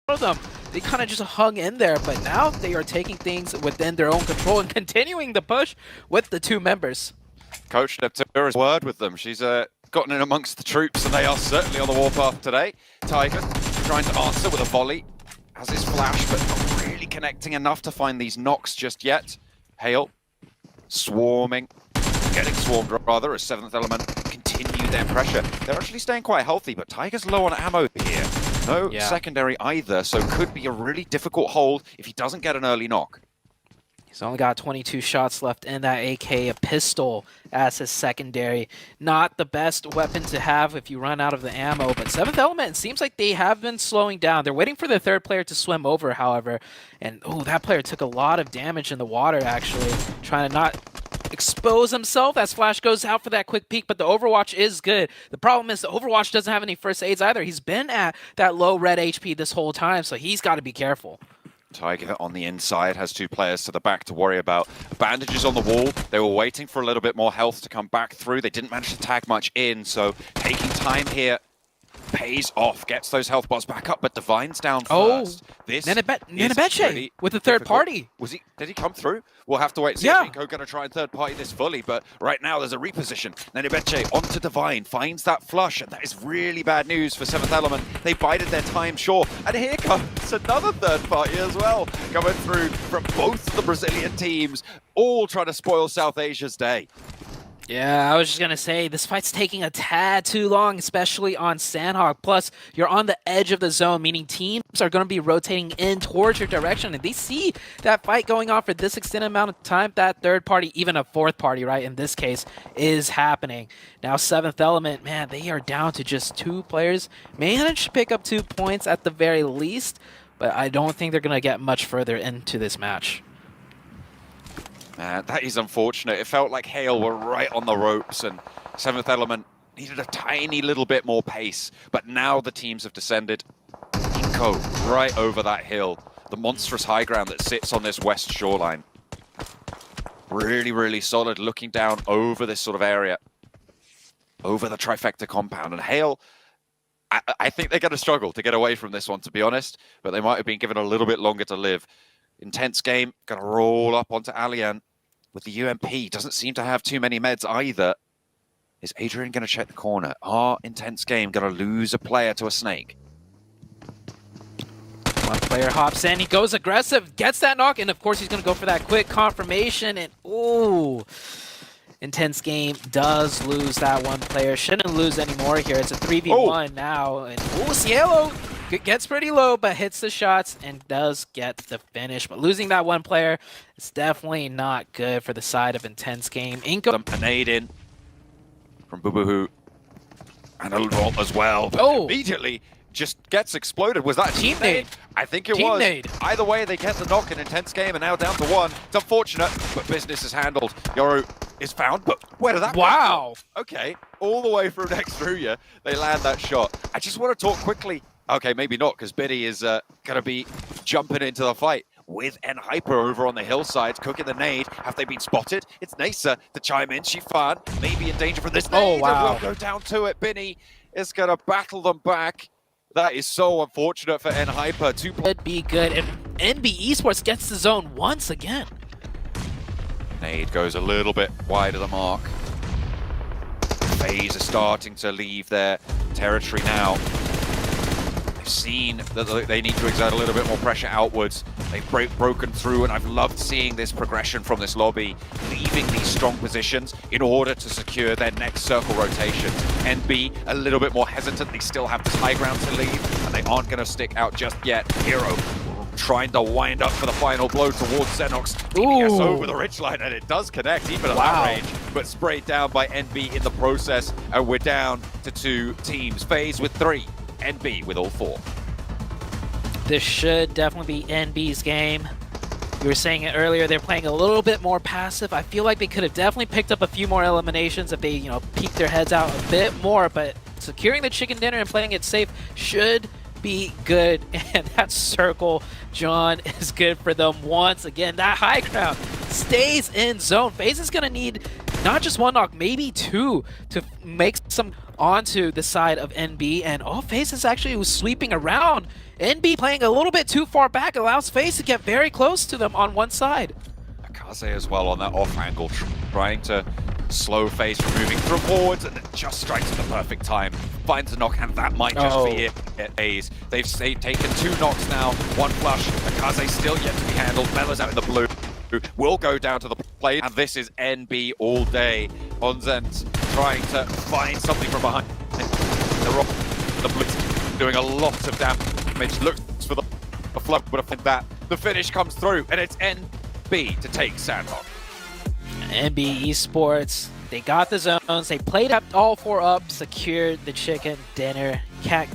of them. They kind of just hung in there, but now they are taking things within their own control and continuing the push with the two members. Coach Neptura's word with them. She's gotten in amongst the troops, and they are certainly on the warpath today. Tiger trying to answer with a volley. Has his flash, but not really connecting enough to find these knocks just yet. Hale swarming, getting swarmed rather, as 7th Element continue their pressure. They're actually staying quite healthy, but Tiger's low on ammo here. No secondary either, so could be a really difficult hold if he doesn't get an early knock. He's only got 22 shots left in that AK, a pistol as his secondary. Not the best weapon to have if you run out of the ammo, but 7th Element, it seems like they have been slowing down. They're waiting for the third player to swim over, however, and that player took a lot of damage in the water, actually, trying to not expose himself as Flash goes out for that quick peek, but the Overwatch is good. The problem is the Overwatch doesn't have any first aids either. He's been at that low red HP this whole time, so he's got to be careful. Tiger on the inside has 2 players to the back to worry about. Bandages on the wall. They were waiting for a little bit more health to come back through. They didn't manage to tag much in, so taking time here pays off. Gets those health bars back up, but Divine's down first. This Nenebeche with the third party. Did he come through? We'll have to wait and see if SANHOK going to try and third party this fully, but right now there's a reposition. Nenebeche onto Divine, finds that flush, and that is really bad news for 7th Element. They bided their time, sure. And here comes another third party as well, coming through from both the Brazilian teams, all trying to spoil South Asia's day. Yeah, I was just going to say, this fight's taking a tad too long, especially on SANHOK. Plus, you're on the edge of the zone, meaning teams are going to be rotating in towards your direction. And they see that fight going on for this extended amount of time, that third party, even a fourth party, right, in this case, is happening. Now, 7th Element, man, they are down to just 2 players. Managed to pick up 2 points at the very least, but I don't think they're going to get much further into this match. That is unfortunate. It felt like Hale were right on the ropes, and 7th Element needed a tiny little bit more pace. But now the teams have descended. Inko right over that hill. The monstrous high ground that sits on this west shoreline. Really, really solid, looking down over this sort of area. Over the trifecta compound. And Hale, I think they're going to struggle to get away from this one, to be honest. But they might have been given a little bit longer to live. Intense game, going to roll up onto Alian with the UMP. Doesn't seem to have too many meds either. Is Adrian going to check the corner? Intense game, going to lose a player to a snake. One player hops in, he goes aggressive, gets that knock, and of course he's going to go for that quick confirmation, and ooh. Intense game does lose that one player. Shouldn't lose anymore here. It's a 3v1 now, and Cielo gets pretty low, but hits the shots and does get the finish. But losing that one player is definitely not good for the side of Intense Game. Inko. A nade in from Bubuhu. And a vault as well. But immediately just gets exploded. Was that a team nade? I think it was. Nade. Either way, they get the knock in Intense Game and now down to 1. It's unfortunate, but business is handled. Yoru is found, but where did that come from? Okay, all the way from next through you, they land that shot. I just want to talk quickly. Okay, maybe not, because Biddy is going to be jumping into the fight with Enhyper over on the hillside, cooking the nade. Have they been spotted? It's Nasa to chime in. Shifan maybe in danger from this nade. And we'll go down to it. Binny is going to battle them back. That is so unfortunate for Enhyper. Could be good, and NB Esports gets the zone once again. Nade goes a little bit wide of the mark. FaZe are starting to leave their territory now. They've seen that they need to exert a little bit more pressure outwards. They've broken through, and I've loved seeing this progression from this lobby, leaving these strong positions in order to secure their next circle rotation. NB a little bit more hesitant. They still have this high ground to leave, and they aren't going to stick out just yet. Hero trying to wind up for the final blow towards SANHOK's DPS over the ridgeline, and it does connect even at that range, but sprayed down by NB in the process, and we're down to 2 teams. FaZe with 3, NB with all 4. This should definitely be NB's game. You were saying it earlier, they're playing a little bit more passive. I feel like they could have definitely picked up a few more eliminations if they, peeked their heads out a bit more, but securing the chicken dinner and playing it safe should be good, and that circle, John, is good for them once again. That high ground stays in zone. FaZe is going to need not just one knock, maybe two, to make some onto the side of NB. And FaZe is actually sweeping around. NB playing a little bit too far back allows FaZe to get very close to them on one side. Akaze as well on that off angle, trying to slow FaZe from moving forwards, and it just strikes at the perfect time. Finds a knock, and that might just be it. FaZe. They've taken 2 knocks now, 1 flush. Akaze still yet to be handled. Bella's out in the blue. Will go down to the plate, and this is NB all day. Onzent trying to find something from behind the blitz, doing a lot of damage. Looks for the flood, but that the finish comes through, and it's NB to take SANHOK. NB Esports, they got the zones, they played up all 4 up, secured the chicken dinner. Can't